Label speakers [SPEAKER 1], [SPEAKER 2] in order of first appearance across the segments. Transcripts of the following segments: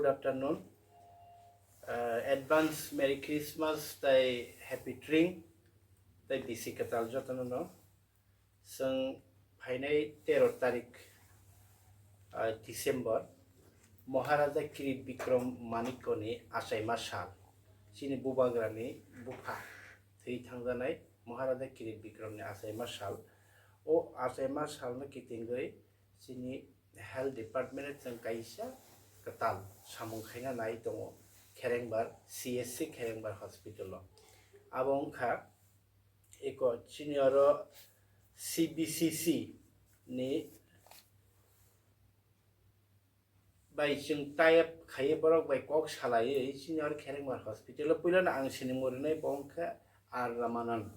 [SPEAKER 1] good afternoon. Advance Merry Christmas, tay Happy Drink, tay bisi katal jotono no. Seng phainai 13 tarik December Maharaja Kirit Bikram Manikoni Asaima Sal. Sini bubagrani bufa thei thangjanai Maharaja Kirit Bikramni Asaima Sal. O Asaima Sal no kitingoi sini Health Department jang kaisa katal samung khaina nai tongo Kherengbar CSC Kherengbar Hospital abong kha eko senior CBCC ni by jeng type khaye borok by kok salai senior Kherengbar Hospital puila na ang sinimurne bongkha ar ramanan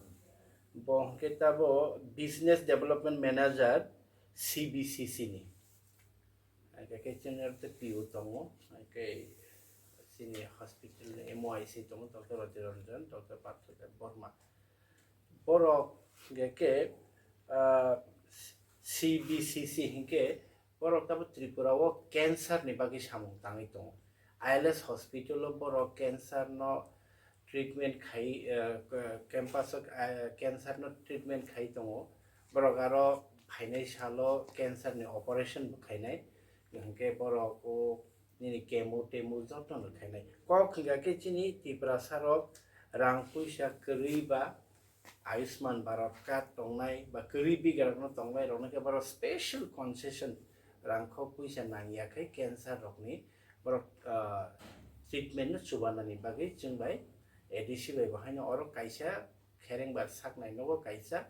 [SPEAKER 1] bongke tabo Business Development Manager CBCC ni ke senior te PO tongo ke sini hospital MOIC tongo Dr. Rajaranjan Dr. Patrick Borma borok geke CBCC hinke borok tabo Tripura o cancer ni bagi samung tangi tongo ILS hospital borok cancer no treatment khai campus cancer no treatment khai tongo borok aro phainai salo cancer ni operation khainai hinke borok o nini chemo temo jotno khainai kok khigake chini Tripura saro rang puisa krui ba Ayushman Bharat card tongnai ba kri bigarno tongnai rokna ke baro special concession rangkho puisa nangyakhai cancer rokni borok treatment no chubanani bagi chungbai ADC bai bahaino oro kaisa Kherengbar saknai nogo kaisa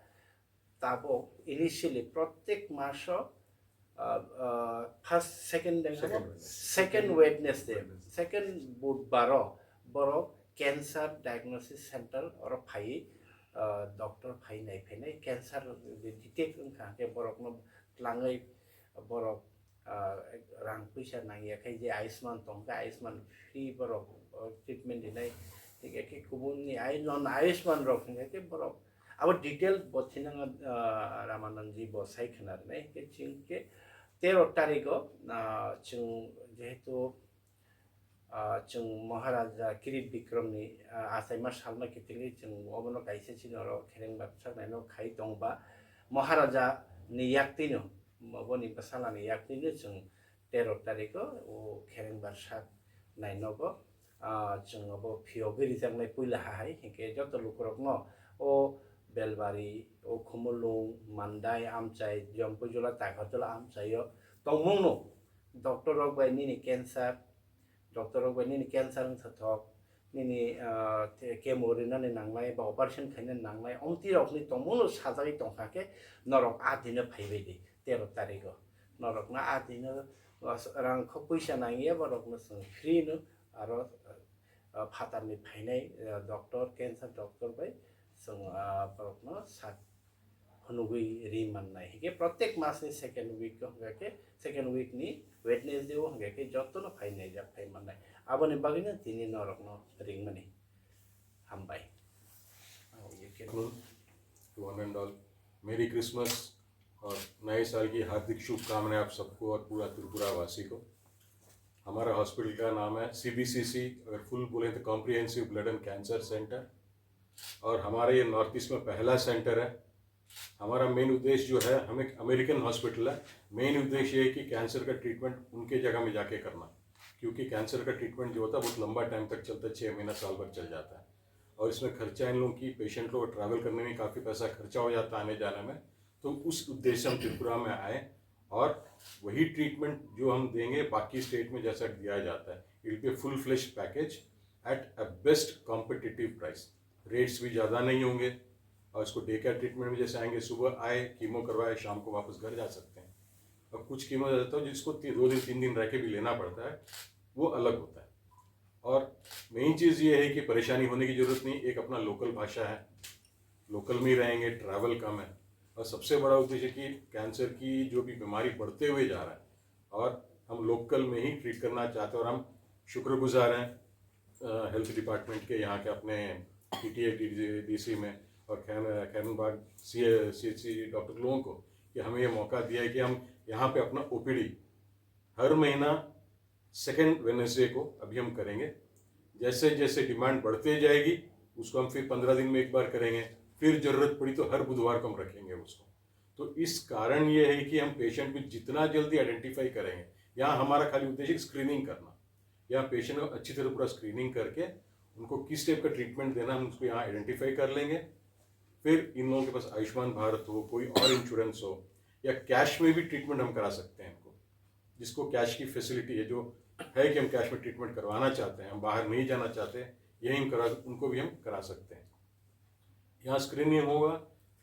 [SPEAKER 1] tabo initially प्रत्येक मासो first second Wednesday second budbaro borok cancer diagnosis center oro phai doctor phai nai phai cancer detect ungkha ke borok no tlangai borok rang puisa nangyakhai je Ayushman tongka Ayushman free borok treatment dinai ke kubun ni non Ayushman rok ke borok abo detail bothinanga Ramanandji bosai khnar nai ke chingke 13 tariko chung jehetu chung Maharaja Kirit Bikramni Asaima Salna kitingi chung obono kaisa chinoro Kherengbar saknai no khai tongba Maharaja ni yaktino maboni basala ni yaktino chung 13 tariko o Kherengbar sak nainogo chung abo phiogiri jangnai puila hai hinke joto lukurok no o Belbari o Khumulung Mandai Amchai Jompujola Takatola Amchayo tongmungno doctor rok bai nini cancer doctor rok bai nini cancer ng thok nini chemo rinani nanglai ba operation khaina nanglai omti rok ni tongmungno sajai tongkhake norok adina phaibai di 13 tariko norok na adina rang kho puisa nangiya borok no free no aro phatarni phainai doctor cancer doctor bai sung borok no sat honugui riman nai hige प्रत्येक मास नि second week ko hingake second week ni Wednesday o hingake jotto no phai nai ja phai man nai aboni bagina tini norok no ring mani hambai
[SPEAKER 2] one and all मेरी Christmas और नए साल की हार्दिक शुभकामनाएं आप सबको और पूरा त्रिपुरा वासी को। हमारा हॉस्पिटल का नाम है CBCC, अगर फुल बोले तो comprehensive blood and cancer centre, और हमारा ये नॉर्थ ईस्ट में पहला सेंटर है। हमारा मेन उद्देश्य जो है, हम एक अमेरिकन हॉस्पिटल है, मेन उद्देश्य ये है कि कैंसर का ट्रीटमेंट उनके जगह में जाके करना, क्योंकि कैंसर का ट्रीटमेंट जो होता है बहुत लंबा टाइम तक चलता है, 6 महीना साल भर चल जाता है, और इसमें खर्चा इन लोगों की पेशेंट लोग ट्रैवल करने में काफ़ी पैसा खर्चा हो जाता है आने जाने में। तो उस उद्देश्य से हम त्रिपुरा में आए और वही ट्रीटमेंट जो हम देंगे बाकी स्टेट में जैसा दिया जाता है, it will be full flesh package at a best competitive price. Rates भी ज़्यादा नहीं होंगे, और इसको डे केयर ट्रीटमेंट में जैसे आएंगे, सुबह आए कीमो करवाए, शाम को वापस घर जा सकते हैं। और कुछ कीमो रहता है जिसको 2 दिन 3 दिन रह के भी लेना पड़ता है, वो अलग होता है। और मेन चीज़ ये है कि परेशानी होने की ज़रूरत नहीं, एक अपना लोकल भाषा है, लोकल में ही रहेंगे, ट्रैवल कम है, और सबसे बड़ा उद्देश्य कि कैंसर की जो भी बीमारी बढ़ते हुए जा रहा है और हम लोकल में ही ट्रीट करना चाहते हैं। और हम शुक्रगुजार हैं हेल्थ डिपार्टमेंट के, यहाँ के अपने PTA DC में और खैरनबाग CHC डॉक्टर लोगों को कि हमें ये मौका दिया है कि हम यहाँ पे अपना OPD हर महीना सेकेंड वेडनेसडे को अभी हम करेंगे। जैसे जैसे डिमांड बढ़ते जाएगी उसको हम फिर 15 दिन में एक बार करेंगे, फिर जरूरत पड़ी तो हर बुधवार को हम रखेंगे उसको। तो इस कारण ये है कि हम पेशेंट को जितना जल्दी आइडेंटिफाई करेंगे, यहाँ हमारा खाली उद्देश्य स्क्रीनिंग करना, यहाँ पेशेंट को अच्छी तरह पूरा स्क्रीनिंग करके उनको किस टाइप का ट्रीटमेंट देना हम उसको यहाँ आइडेंटिफाई कर लेंगे। फिर इन लोगों के पास आयुष्मान भारत हो, कोई और इंश्योरेंस हो, या कैश में भी ट्रीटमेंट हम करा सकते हैं इनको, जिसको कैश की फैसिलिटी है, जो है कि हम कैश में ट्रीटमेंट करवाना चाहते हैं, हम बाहर नहीं जाना चाहते, यही हम करा, उनको भी हम करा सकते हैं। यहाँ स्क्रीनिंग होगा,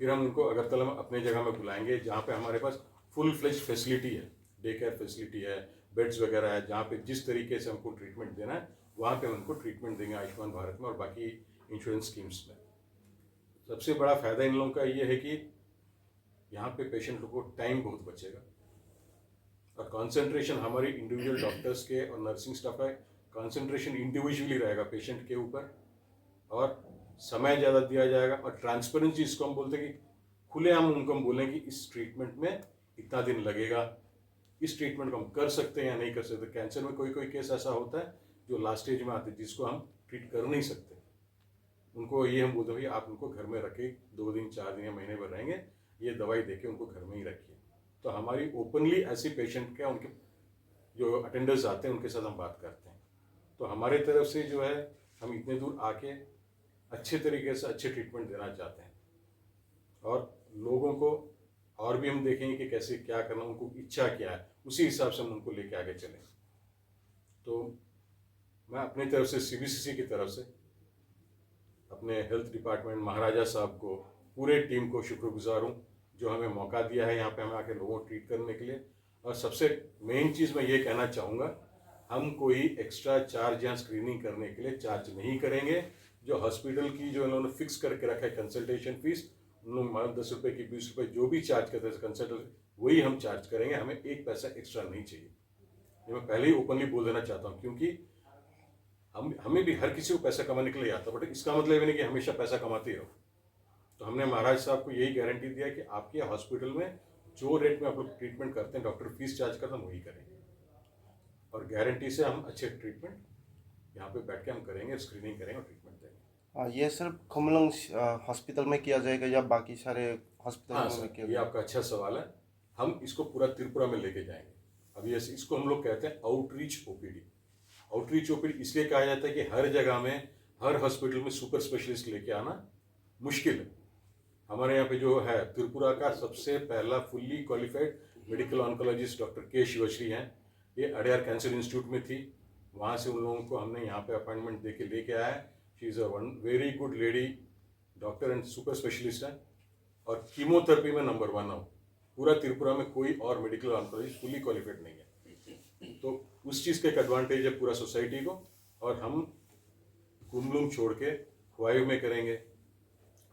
[SPEAKER 2] फिर हम उनको अगरतला में अपने जगह में बुलाएंगे जहाँ पे हमारे पास फुल फ्लेज फैसिलिटी है, डे केयर फैसिलिटी है, बेड्स वगैरह है, जहाँ पे जिस तरीके से हमको ट्रीटमेंट देना है वहाँ पे हम उनको ट्रीटमेंट देंगे आयुष्मान भारत में और बाकी इंश्योरेंस स्कीम्स में। सबसे बड़ा फ़ायदा इन लोगों का ये है कि यहाँ पे पेशेंट लोगों को टाइम बहुत बचेगा और कंसंट्रेशन हमारी इंडिविजुअल डॉक्टर्स के और नर्सिंग स्टाफ का कंसंट्रेशन इंडिविजुअली रहेगा पेशेंट के ऊपर, और समय ज़्यादा दिया जाएगा। और ट्रांसपेरेंसी इसको हम बोलते हैं कि खुलेआम उनको हम बोलें कि इस ट्रीटमेंट में इतना दिन लगेगा, इस ट्रीटमेंट को हम कर सकते हैं या नहीं कर सकते। कैंसर में कोई कोई केस ऐसा होता है जो लास्ट स्टेज में आते हैं जिसको हम ट्रीट कर नहीं सकते, उनको ये हम बोलते हैं भाई आप उनको घर में रखें, 2 दिन 4 दिन या महीने भर रहेंगे, ये दवाई देके उनको घर में ही रखिए। तो हमारी ओपनली ऐसी पेशेंट के उनके जो अटेंडर्स आते हैं उनके साथ हम बात करते हैं। तो हमारे तरफ से जो है हम इतने दूर आके अच्छे तरीके से अच्छे ट्रीटमेंट देना चाहते हैं, और लोगों को और भी हम देखेंगे कि कैसे क्या करना, उनको इच्छा क्या है, उसी हिसाब से हम उनको लेके आगे चलें। तो मैं अपनी तरफ से सीबीसीसी की तरफ से अपने हेल्थ डिपार्टमेंट महाराजा साहब को, पूरे टीम को शुक्रगुजार हूँ जो हमें मौका दिया है यहाँ पे हमें आके लोगों को ट्रीट करने के लिए। और सबसे मेन चीज़ मैं ये कहना चाहूँगा, हम कोई एक्स्ट्रा चार्ज यहाँ स्क्रीनिंग करने के लिए चार्ज नहीं करेंगे। जो हॉस्पिटल की जो इन्होंने फिक्स करके रखा है कंसल्टेशन फीस, उन लोग 10 रुपये की 20 रुपये जो भी चार्ज करते हैं कंसल्टेशन, वही हम चार्ज करेंगे, हमें एक पैसा एक्स्ट्रा नहीं चाहिए। ये मैं पहले ही ओपनली बोल देना चाहता हूँ, क्योंकि हमें भी हर किसी को पैसा कमाने के लिए आता है, बट इसका मतलब ये नहीं कि हमेशा पैसा कमाते ही रहो। तो हमने महाराज साहब को यही गारंटी दिया कि आपके हॉस्पिटल में जो रेट में आप लोग ट्रीटमेंट करते हैं, डॉक्टर फीस चार्ज करते हैं, वही करेंगे, और गारंटी से हम अच्छे ट्रीटमेंट यहाँ पे बैठ के हम करेंगे, स्क्रीनिंग करेंगे और ट्रीटमेंट देंगे।
[SPEAKER 3] ये सिर्फ खुमलंग हॉस्पिटल में किया जाएगा या बाकी सारे हॉस्पिटल
[SPEAKER 2] हाँ
[SPEAKER 3] में
[SPEAKER 2] सर,
[SPEAKER 3] किया
[SPEAKER 2] ये
[SPEAKER 3] जाएगा?
[SPEAKER 2] आपका अच्छा सवाल है। हम इसको पूरा त्रिपुरा में लेके जाएंगे। अभी इसको हम लोग कहते हैं आउटरीच ओपीडी। आउटरीच ओपीडी इसलिए कहा जाता है कि हर जगह में, हर हॉस्पिटल में सुपर स्पेशलिस्ट लेके आना मुश्किल है। हमारे यहाँ पे जो है त्रिपुरा का सबसे पहला fully qualified medical oncologist doctor के शिवश्री हैं। ये अडयार कैंसर इंस्टीट्यूट में थी, वहाँ से उन लोगों को हमने यहाँ पे अपॉइंटमेंट दे के लेके आया है। She is a very good lady doctor and super specialist है, और कीमोथेरेपी में नंबर 1 हो। पूरा त्रिपुरा में कोई और मेडिकल ऑन्कोलॉजिस्ट फुल्ली क्वालिफाइड नहीं है। तो उस चीज़ का एक एडवांटेज है पूरा सोसाइटी को। और हम कुमलुंग छोड़ के हुआयू में करेंगे,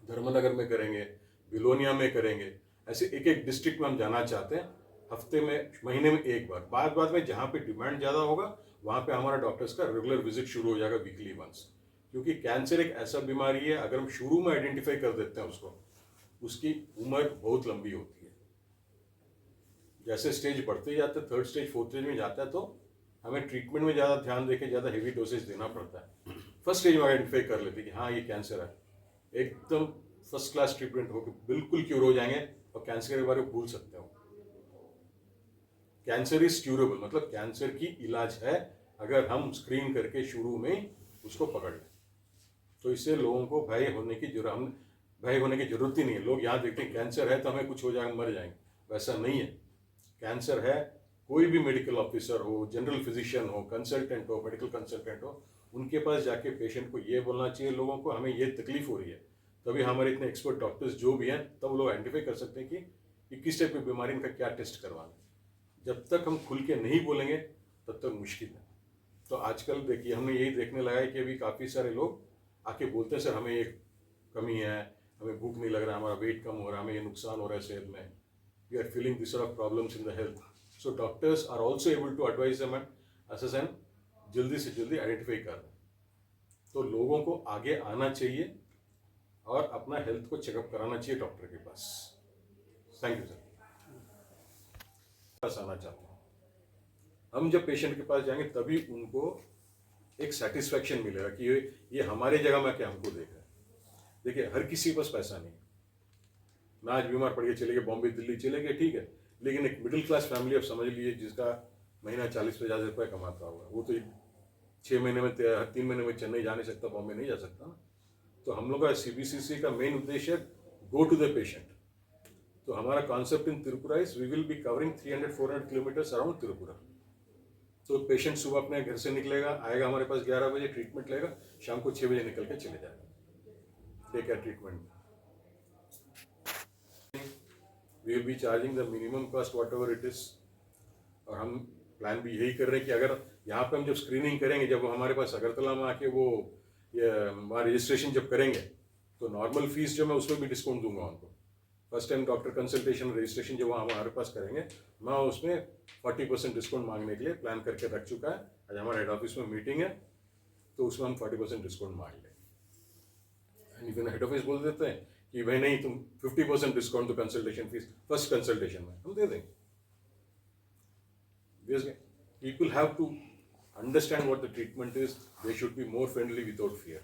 [SPEAKER 2] धर्मनगर में करेंगे, बिलोनिया में करेंगे, ऐसे एक एक डिस्ट्रिक्ट में हम जाना चाहते हैं, हफ्ते में, महीने में एक बार। बाद में जहाँ पे डिमांड ज़्यादा होगा वहाँ पे हमारा डॉक्टर्स का रेगुलर विजिट शुरू हो जाएगा वीकली वंस। क्योंकि कैंसर एक ऐसा बीमारी है, अगर हम शुरू में आइडेंटिफाई कर देते हैं उसको, उसकी उम्र बहुत लंबी होती है। जैसे स्टेज बढ़ते जाते हैं, 3rd स्टेज 4th स्टेज में जाता है, तो हमें ट्रीटमेंट में ज़्यादा ध्यान देके ज़्यादा हेवी डोसेज देना पड़ता है। फर्स्ट स्टेज में आइडेंटिफाई कर लेते हैं कि हाँ ये कैंसर है, एकदम फर्स्ट क्लास ट्रीटमेंट होकर बिल्कुल क्योर हो जाएंगे और कैंसर के बारे में भूल सकते हो। कैंसर इज क्यूरेबल, मतलब कैंसर की इलाज है अगर हम स्क्रीन करके शुरू में उसको पकड़ लें। तो इससे लोगों को भय होने की जरूरत ही नहीं है। लोग यहाँ देखते हैं कैंसर है तो हमें कुछ हो जाएगा, मर जाएंगे, वैसा नहीं है। कैंसर है, कोई भी मेडिकल ऑफिसर हो, जनरल फिजिशियन हो, कंसल्टेंट हो, मेडिकल कंसल्टेंट हो, उनके पास जाके पेशेंट को ये बोलना चाहिए लोगों को हमें ये तकलीफ हो रही है। तभी हमारे इतने एक्सपर्ट डॉक्टर्स जो भी हैं, तब लोग आइडेंटिफाई कर सकते हैं कि किस टाइप की बीमारी, इनका क्या टेस्ट करवाना है। जब तक हम खुल के नहीं बोलेंगे तब तक मुश्किल है। तो आजकल देखिए हमने यही देखने लगा है कि अभी काफ़ी सारे लोग आके बोलते हैं सर हमें ये कमी है, हमें भूख नहीं लग रहा, हमारा वेट कम हो रहा है, हमें ये नुकसान हो रहा है सेहत में, we are feeling this sort of problems in the health. So doctors are also able to advise them and assess and जल्दी से जल्दी आइडेंटिफाई कर दें। तो लोगों को आगे आना चाहिए और अपना हेल्थ को चेकअप कराना चाहिए डॉक्टर के पास। Thank you sir. बस आना चाहता हूँ, हम जब पेशेंट के पास जाएंगे तभी उनको एक सेटिस्फैक्शन मिलेगा कि ये हमारे जगह में क्या हमको देख रहा है। देखिए हर किसी के पास पैसा नहीं, मैं आज बीमार पड़ के चले गए, बॉम्बे दिल्ली चले गए, ठीक है, लेकिन एक मिडिल क्लास फैमिली आप समझ लीजिए जिसका महीना 40-50 रुपये कमाता होगा, वो तो 6 महीने में 3 महीने में चेन्नई जा नहीं सकता, बॉम्बे नहीं जा सकता ना। तो हम लोग का CBCC का मेन उद्देश्य है गो टू द पेशेंट। तो हमारा concept in Tripura is we will be covering 300-400 kilometres around Tripura. तो पेशेंट सुबह अपने घर से निकलेगा, आएगा हमारे पास 11 बजे, ट्रीटमेंट लेगा, शाम को 6 बजे निकल के चले जाएगा day care treatment. We will be charging the minimum cost whatever it is. और हम प्लान भी यही कर रहे हैं कि अगर यहाँ पे हम जब स्क्रीनिंग करेंगे, जब हमारे पास अगरतला में आके वो वहाँ रजिस्ट्रेशन जब करेंगे, तो नॉर्मल फीस जो मैं उसमें भी डिस्काउंट दूंगा उनको। First time doctor consultation registration जब हमारे पास करेंगे, मैं उसमें 40% डिस्काउंट मांगने के लिए प्लान करके रख चुका है। आज हमारे हेड ऑफिस में मीटिंग है, तो उसमें हम 40% डिस्काउंट मांग लेंगे। इवन हेड ऑफिस बोल देते हैं कि भाई नहीं, तुम 50% डिस्काउंट दो कंसल्टेशन फीस, फर्स्ट कंसल्टेशन में हम दे देंगे। People have to understand what the treatment is. They should be more friendly without fear.